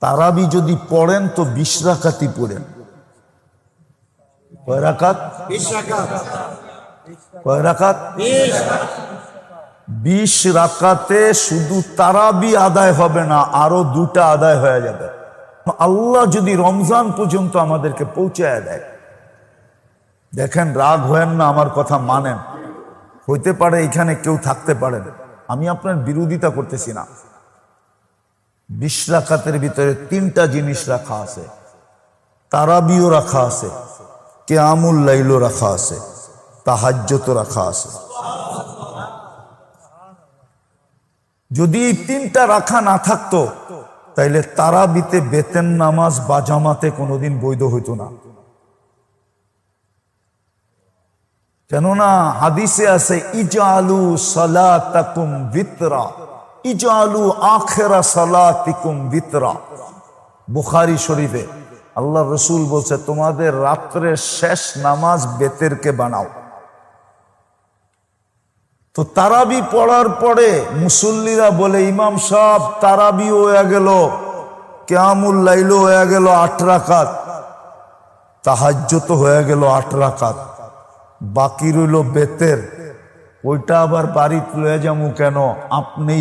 তারাবি যদি পড়েন তো 20 রাকাতই পড়েন। কয় রাকাত? 20 রাকাত। কয় রাকাত? 20 রাকাতে শুধু তারাবি আদায় হবে না, আরো 2টা আদায় হয়ে যাবে। আল্লাহ যদি রমজান পর্যন্ত আমাদেরকে পৌঁছায় দেয়, দেখেন রাগ হয়েন না, আমার কথা মানেন। হইতে পারে এখানে কেউ থাকতে পারেন, আমি আপনার বিরোধিতা করতেছি না। 20 রাকাতের ভিতরে 3টা জিনিস রাখা আছে, তারাবিও রাখা আছে, কিয়ামুল লাইলও রাখা আছে, তাহাজ্জুদও রাখা আছে। যদি এই 3টা রাখা না থাকতো তাইলে তারাবিতে বেতেন নামাজ বা জামাতে কোনোদিন বৈধ হইতো না। কেননা হাদিসে আছে ইজআলু সালাতাকুম বিতরা, ইজআলু আখিরা সালাতিকুম বিতরা। বুখারী শরীফে আল্লাহ রসুল বলছে তোমাদের রাত্রের শেষ নামাজ বেতেরকে বানাও। তো তারাবি পড়ার পরে মুসল্লিরা বলে ইমাম সাহেব তারাবি হয়ে গেল, কিয়ামুল লাইল হয়ে গেল 8 রাকাত, তাহাজ্জুদ হয়ে গেল 8 রাকাত, বাকি রইল বেতের, ওইটা আবার বাড়ি লয়ে যাবো কেন? আপনি